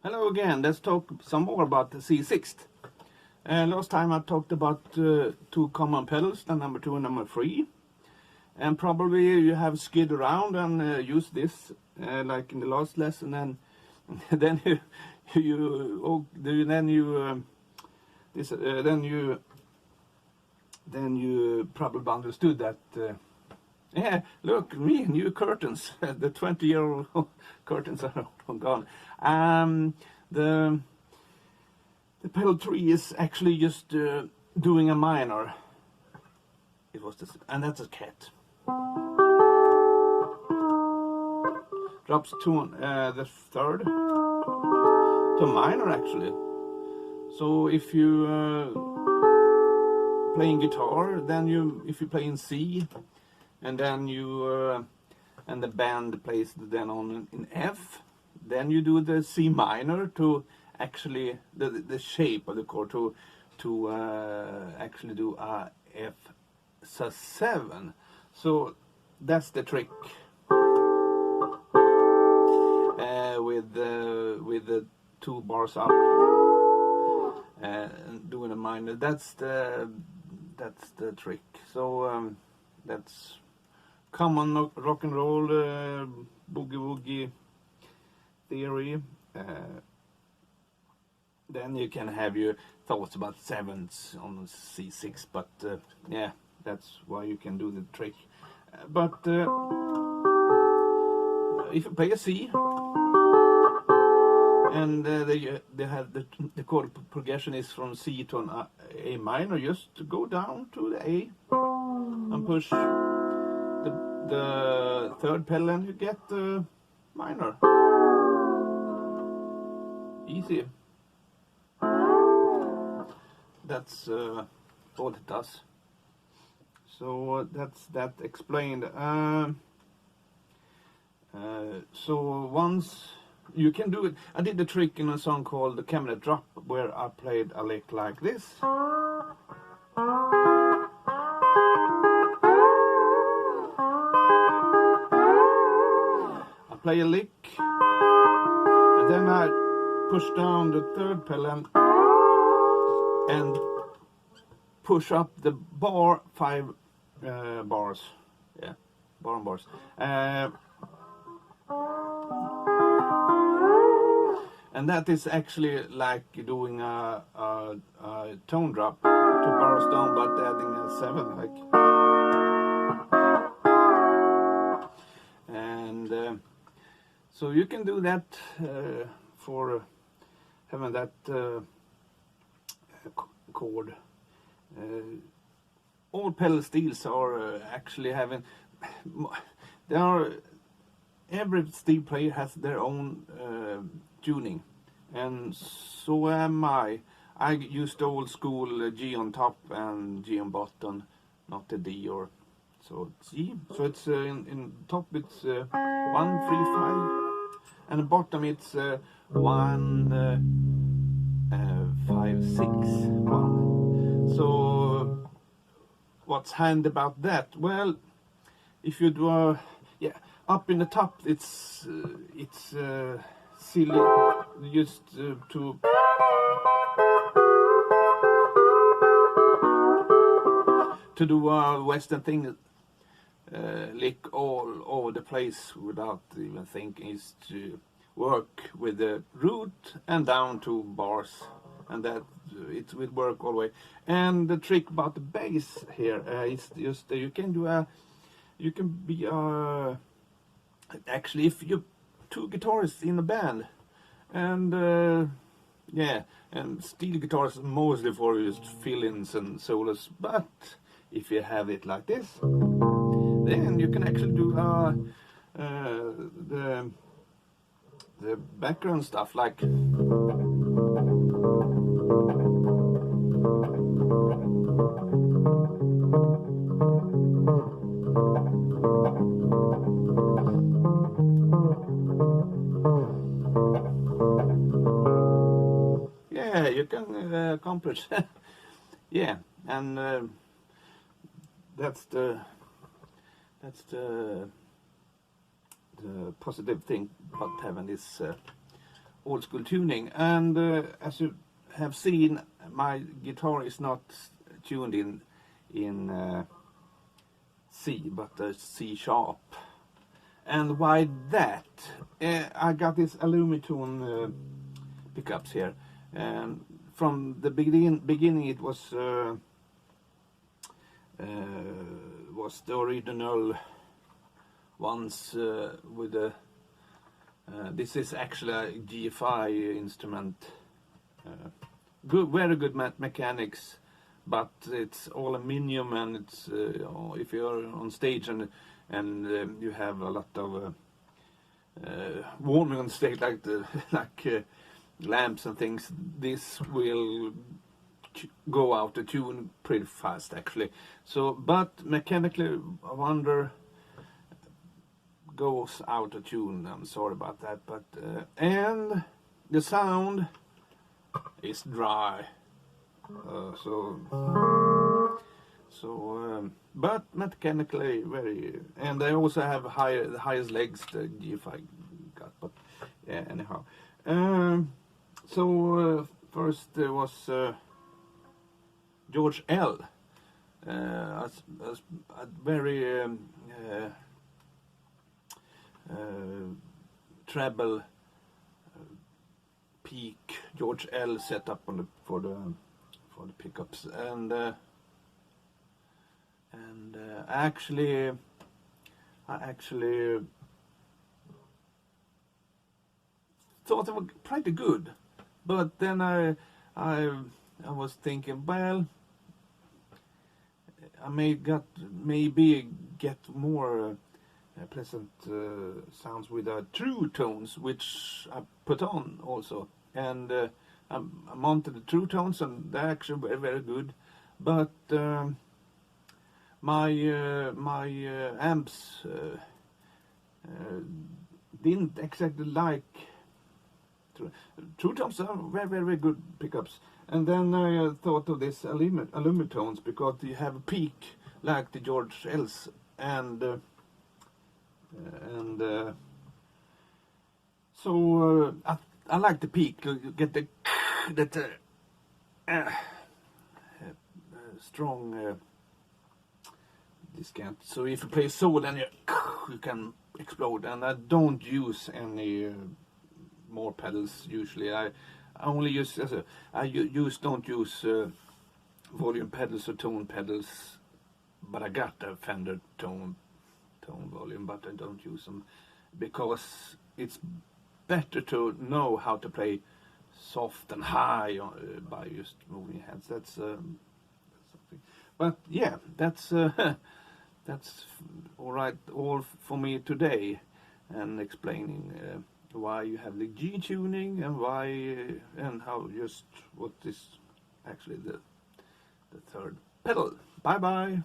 Hello again. Let's talk some more about the C6th. Last time I talked about two common pedals, the number 2 and number 3. And probably you have skid around and use this like in the last lesson, and then you probably understood that. Yeah, look, new curtains. The 20-year-old curtains are gone. The pedal 3 is actually just doing a minor. It was this, and that's a cat. Drops to the third to minor actually. So if you playing guitar, then if you play in C, and then and the band plays then on in F, then you do the C minor to actually the shape of the chord to actually do a F7. So that's the trick with the 2 bars up and doing a minor. That's the trick. So that's common rock and roll boogie woogie theory. Then you can have your thoughts about 7ths on C6, but yeah, that's why you can do the trick. But if you play a C and they have the chord progression is from C to an A minor, just go down to the A and push the third pedal and you get the minor. Easy. That's all it does. So that's that explained. So once you can do it, I did the trick in a song called The Cabinet Drop, where I played a lick like this. I play a lick, and then I push down the third pedal and push up the bar 5 bars. Yeah, bar and bars. And that is actually like doing a tone drop, 2 bars down, but adding a 7, like. And so you can do that for having that chord. All pedal steels are actually having. Every steel player has their own tuning, and so am I. I used the old school G on top and G on bottom, not the D or so G. So it's in top it's 1, 3, 5, and the bottom it's 1, 5, 6, 1. So what's handy about that? Well, if you do up in the top, it's silly just to do a Western thing, lick all over the place without even thinking, is to work with the root and down to bars, and that it will work all the way. And the trick about the bass here is just you can be actually, if you 2 guitarists in a band, and and steel guitars mostly for just fill-ins and solos, but if you have it like this, then you can actually do the background stuff, like you can accomplish. Yeah, and that's the positive thing about having this old school tuning. And as you have seen, my guitar is not tuned in C, but C sharp. And why that? I got this Alumitone pickups here, and from the beginning it was the original ones with the. This is actually a GFI instrument. Very good mechanics, but it's all aluminium, and it's if you're on stage and you have a lot of warming on stage, like lamps and things, this will go out of tune pretty fast actually. So, but mechanically, I wonder, goes out of tune. I'm sorry about that, but and the sound is dry. But mechanically very, and I also have the highest legs the GFI got. But yeah, anyhow. First there was George L. A very treble peak George L set up on for the pickups, and I actually thought it was pretty good, but then I was thinking, well, I maybe get more pleasant sounds with true tones, which I put on also, and I mounted the true tones, and they're actually very, very good. But my amps didn't exactly like true tones. Are very, very, very good pickups. And then I thought of this Alumitones, because you have a peak like the George L's, and so I like the peak. You get that strong discount. So if you play soul, then you can explode. And I don't use any more pedals usually. I only use don't use volume pedals or tone pedals. But I got a Fender tone volume, but I don't use them because it's better to know how to play soft and high by just moving your hands. That's something. But yeah, that's all right. All for me today, and explaining why you have the G tuning and why and how what is actually the third pedal. Bye bye.